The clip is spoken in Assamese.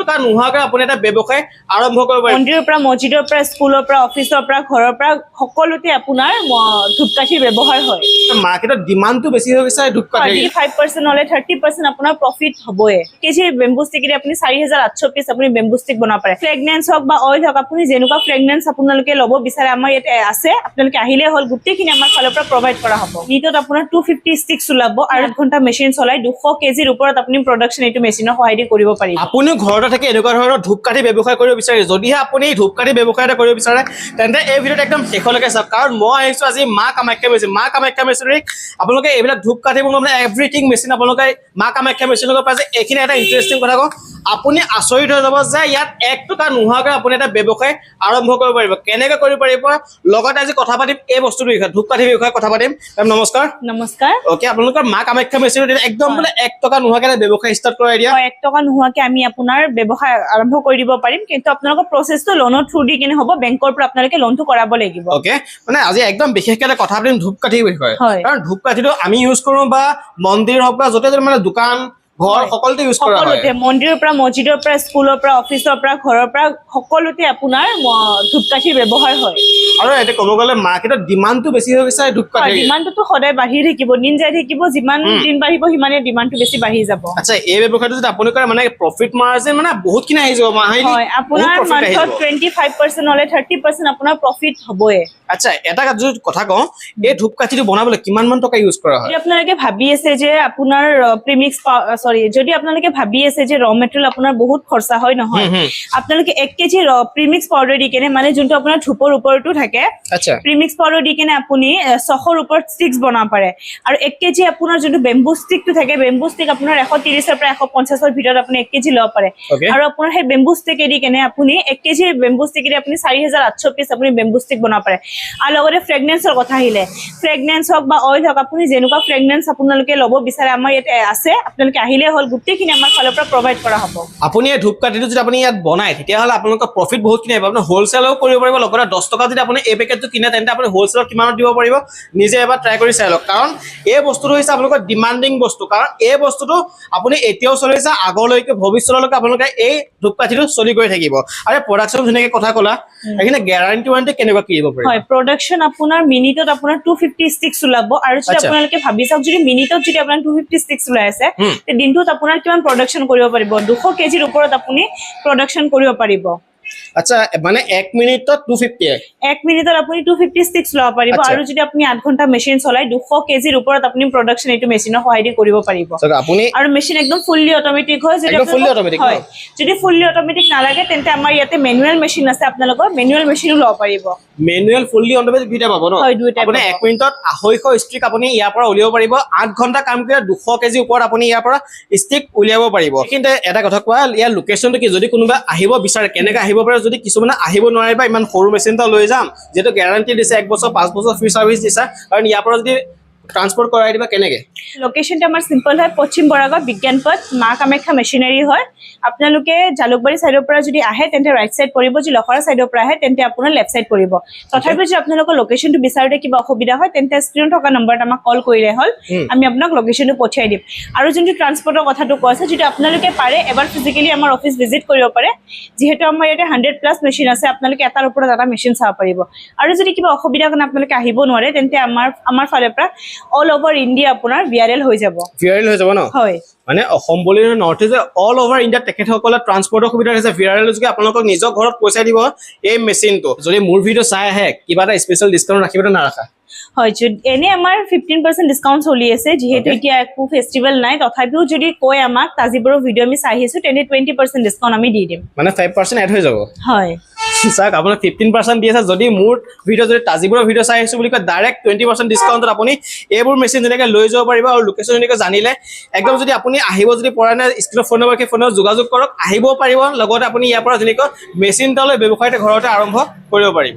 টকা নোহোৱাকৈ আপুনি এটা ব্যৱসায় আৰম্ভ কৰিব পাৰিব মন্দিৰৰ পৰা মছজিদৰ পৰা স্কুলৰ পৰা অফিচৰ পৰা ঘৰৰ পৰা সকলোতে আপোনাৰ ধূপকাঠিৰ ব্যৱহাৰ হয় মাৰ্কেটত ডিমান্ডটো বেছি হৈ গৈছে ধূপকাঠি 5% হলে 30% আপোনাৰ প্ৰফিট হ'বয়ে কেজি বেম্বু ষ্টিকেৰে আপুনি 4800 পিছ আপুনি বেম্বু ষ্টিক বনাব পাৰে ফ্ৰেগনেন্স হওক বা অইল হওক আপুনি যেনেকুৱা ফ্ৰেগনেন্স আপোনালোকে ল'ব বিচাৰে আমাৰ ইয়াতে আছে আপোনালোকে আহিলে হ'ল গোটেইখিনি আমাৰ ফালৰ পৰা প্ৰভাইড কৰা হ'ব নিটত আপোনাৰ 250 ষ্টিক্স ওলাব আৰু 8 ঘণ্টা মেচিন চলাই 200 কেজিৰ ওপৰত আপুনি প্ৰডাকশ্যন এইটো মেচিনৰ সহায় দি কৰিব পাৰিব আপুনি ঘৰতে থাকি এনেকুৱা ধৰণৰ ধূপকাঠি ব্যৱসায় কৰিব বিচাৰে যদিহে আপুনি ধূপকাঠি ব্যৱসায় এটা কৰিব বিচাৰে তেন্তে এই ভিডিঅ'টো একদম শেষলৈকে চাওক কাৰণ মই আহিছো আজি মা কামাখ্যা মেচিনেৰী আপোনালোকে এইবিলাক ধূপকাঠি বনাবলৈ এভৰিথিং মেচিন আপোনালোকে মা কামাখ্যা মেচিনৰ পৰা পাইছে এইখিনি এটা ইণ্টাৰেষ্টিং কথা কওঁ আপুনি আচৰিত হৈ যাব যে ইয়াত 1 টকা নোহোৱাকৈ আপুনি এটা ব্যৱসায় আৰম্ভ কৰিব পাৰিব কেনেকৈ কৰিব পাৰিব লগতে আজি কথা পাতিম এই বস্তুটোৰ বিষয়ে ধূপকাঠি বিষয়ে কথা পাতিম নমস্কাৰ নমস্কাৰ ওকে আপোনালোকৰ মা কামাখ্যা মেচিনেৰী একদম মানে 1 টকা নোহোৱাকৈ এটা ব্যৱসায় ষ্টাৰ্ট কৰাই দিয়া 1 টকা নোহোৱাকৈ আমি আপোনাৰ ব্যৱসায় আৰম্ভ কৰি দিব পাৰিম কিন্তু আপোনালোকৰ প্ৰচেছটো লোনৰ থ্ৰু দি কিনে হ'ব বেংকৰ পৰা আপোনালোকে লোনটো কৰাব লাগিব ওকে মানে আজি একদম বিশেষকৈ এটা কথা পাতিম ধূপকাঠিৰ বিষয়ে কাৰণ ধূপকাঠিটো আমি ইউজ কৰোঁ বা মন্দিৰ হওক বা য'তে য'তে মানে দোকান ঘৰ সকলোতে ইউজ কৰা হয় মন্দিৰৰ পৰা মছজিদৰ পৰা স্কুলৰ পৰা অফিচৰ পৰা ঘৰৰ পৰা সকলোতে আপোনাৰ ধূপকাঠিৰ ব্যৱহাৰ হয় আৰু এটা ক'ব গ'লে মাৰ্কেটত ডিমান্ডটো বেছি হৈ গৈছে ধূপকাঠিৰ ডিমান্ডটো সদায় বাঢ়ি থাকিব দিন যাই থাকিব যিমান দিন বাঢ়িব সিমানে ডিমান্ডটো বেছি বাঢ়ি যাব আচ্ছা এই ব্যৱসায়টো যদি আপুনি কৰে মানে প্ৰফিট মাৰ্জিন মানে বহুতখিনি আহি যাব হয় আপোনাৰ মান্থত 25% হলে 30% আপোনাৰ প্ৰফিট হ'বয়ে আচ্ছা এটা যদি কথা কওঁ এই ধূপকাঠিটো বনাবলৈ কিমান মান টকা ইউজ কৰা হয় যদি আপোনালোকে ভাবি আছে যে আপোনাৰ প্ৰিমিক্স যদি আপোনালোকে ভাবি আছে যে ৰ মেটেৰিয়েল আপোনাৰ বহুত খৰচা হয় নহয় আপোনালোকে 1 কেজি ৰ প্ৰিমিক্স পাউডাৰ দি কেনে মানে যোনটো আপোনাৰ ধূপৰ ওপৰটো থাকে আচ্ছা প্ৰিমিক্স পাউডাৰ দি কেনে আপুনি 100 ৰ ওপৰত ষ্টিক্স বনাব পাৰে আৰু 1 কেজি আপোনাৰ যোনটো বেম্বু ষ্টিকটো থাকে বেম্বু ষ্টিক আপোনাৰ 130 ৰ পৰা 150 ৰ ভিতৰত আপুনি 1 কেজি ল'ব পাৰে আৰু আপোনাৰ সেই বেম্বু ষ্টিক দি কেনে আপুনি 1 কেজি বেম্বু ষ্টিক দি আপুনি 4800 পিছ আপুনি বেম্বু ষ্টিক বনাব পাৰে আৰু লগতে ফ্ৰেগনেন্সৰ কথা আহিলে ফ্ৰেগনেন্স হওক বা অইল হওক আপুনি যেনেকুৱা ফ্ৰেগনেন্স আপোনালোকে ল'ব বিচাৰে আমাৰ ইয়াতে আছে আপোনালোকে আহিলে হ'ল গোটেইখিনি আমাৰ ফালৰ পৰা প্ৰভাইড কৰা হ'ব আপুনি এই ধূপকাঠিটো যদি আপুনি ইয়াত বনায় তেতিয়াহ'লে আপোনালোকৰ প্ৰফিট বহুতখিনি আহিব আপুনি হোলচেলো কৰিব পাৰিব লগতে 10 টকা যদি আপুনি এই পেকেটটো কিনে তেন্তে আপুনি হোলচেলত কিমানত দিব পাৰিব নিজে এবাৰ ট্ৰাই কৰি চাই লওক কাৰণ এই বস্তুটো হৈছে আপোনালোকৰ ডিমান্ডিং বস্তু কাৰণ এই বস্তুটো আপুনি এতিয়াও চলিছে আগলৈকে ভৱিষ্যতলৈকে আপোনালোকে এই ধূপকাঠিটো চলি গৈ থাকিব আৰু প্ৰডাকশ্যন ধুনীয়াকৈ কথা ক'লা এইখিনি গেৰাণ্টি ৱাৰেণ্টি কেনেকুৱা কি দিব পাৰিব হয় প্ৰডাকশ্যন আপোনাৰ মিনিটত আপোনাৰ 250 ষ্টিক্স ওলাব আৰু যদি আপোনালোকে ভাবি চাওক যদি মিনিটত যদি আপোনাৰ 250 ষ্টিক্স ওলাই আছে তে দিনটোত আপোনাৰ কিমান প্ৰডাকশ্যন কৰিব পাৰিব 200 কেজিৰ ওপৰত আপুনি প্ৰডাকশ্যন কৰিব পাৰিব আচ্ছা মানে 1 মিনিটত 250 1 মিনিটত আপুনি 250 ষ্টিক্স ল'ব পাৰিব আৰু যদি আপুনি 8 ঘণ্টা মেচিন চলাই 200 কেজিৰ ওপৰত আপুনি প্ৰডাকশ্যন এইটো মেচিনৰ সহায় দি কৰিব পাৰিব আপুনি আৰু মেচিন একদম ফুললি অটোমেটিক হয় যদি ফুললি অটোমেটিক নালাগে তেন্তে আমাৰ ইয়াতে মেনুৱেল মেচিন আছে আপোনালোকৰ মেনুৱেল মেচিনো ল'ব পাৰিব মেনুৱেল ফুললি অটোমেটিক দুইটা পাব ন আপুনি 1 মিনিটত 250 ষ্টিক আপুনি ইয়াৰ পৰা উলিয়াব পাৰিব 8 ঘণ্টা কাম কৰিলে 200 কেজি ওপৰত আপুনি ইয়াৰ পৰা ষ্টিক উলিয়াব পাৰিব কিন্তু এটা কথা কোৱা ইয়াৰ লোকেশ্যনটো কি যদি কোনোবা আহিব বিচাৰে কেনেকৈ আহিব পাৰে যদি কিছুমানে আহিব নোৱাৰে বা ইমান সৰু মেচিন এটা লৈ যাম যেটো গ্যাৰান্টি দিছে 1 বছৰ 5 বছৰ ফ্ৰী সাৰ্ভিস দিছে কাৰণ ইয়াৰ পৰা যদি ট্ৰান্সপোৰ্ট কৰাই দিবা কেনেকে লোকেশনটা আমাৰ সিম্পল হয় পশ্চিম বৰাগত বিজ্ঞান পথ মা কামাখ্যা মেচিনাৰী হয় আপোনালোকে জালুকবাৰী সাইডৰ পৰা যদি আহে তেন্তে ৰাইট সাইড পৰিব যদি লখৰা সাইডৰ পৰা আহে তেন্তে আপোনাৰ লেফট সাইড পৰিব তথাপি যদি আপোনালোকৰ লোকেশনটো বিচাৰোতে কিবা অসুবিধা হয় তেন্তে স্ক্ৰিনত থকা নম্বৰত আমাক কল কৰিলে হ'ল আমি আপোনাক লোকেশনটো পঠিয়াই দিম আৰু যোনটো ট্ৰান্সপোৰ্টৰ কথাটো কৈছে যদি আপোনালোকে পাৰে এবাৰ ফিজিক্যালি আমাৰ অফিস ভিজিট কৰিব পাৰে যেহেতু আমাৰ ইয়াতে 100+ মেচিন আছে আপোনালোকে এটাৰ ওপৰত এটা মেচিন চাব পাৰিব আৰু যদি কিবা অসুবিধা কাৰণে আপোনালোকে আহিব নোৱাৰে তেন্তে আমাৰ ফালৰ পৰা অল ওভাৰ ইন্ডিয়া আপোনাৰ ভাইৰাল হৈ যাব ন হয় মানে অসম বুলি north east all over India তেখেতসকলে ট্ৰান্সপোৰ্টৰ সুবিধা আছে ভাইৰাল যোগে আপোনালোকক নিজৰ ঘৰত পইচা দিব এই মেচিনটো যদি মোৰ ভিডিও চাই আহে কিবা এটা স্পেশাল ডিসকাউন্ট ৰাখিবনে নাৰাখা হয় এনে আমাৰ 15% ডিসকাউন্ট চলি আছে যেহেতু এতিয়া একো ফেষ্টিভেল নাই তথাপিও যদি কয় আমাক তাজিবৰৰ ভিডিও আমি চাই আহিছো তেনে 20% ডিসকাউন্ট আমি দি দিম মানে 5% এড হৈ যাব হয় স্যার আপোনাৰ 15% দি আছে যদি মোৰ ভিডিও যদি তাজিবৰৰ ভিডিও চাই আহিছো বুলি কয় ডাইৰেক্ট 20% ডিসকাউন্টত আপুনি এইবোৰ মেচিন যেনেকৈ লৈ যাব পাৰিব আৰু লোকেশন যেনেকৈ জানিলে একদম যদি আপুনি আহিব যদি পৰা নাই স্ক্ৰিনৰ ফোন নম্বৰ কি ফোনত যোগাযোগ কৰক আহিব পাৰিব লগতে আপুনি ইয়াৰ পৰা যেনেকৈ মেচিন তালৈ ব্যৱসায়তে ঘৰতে আৰম্ভ কৰিব পাৰিব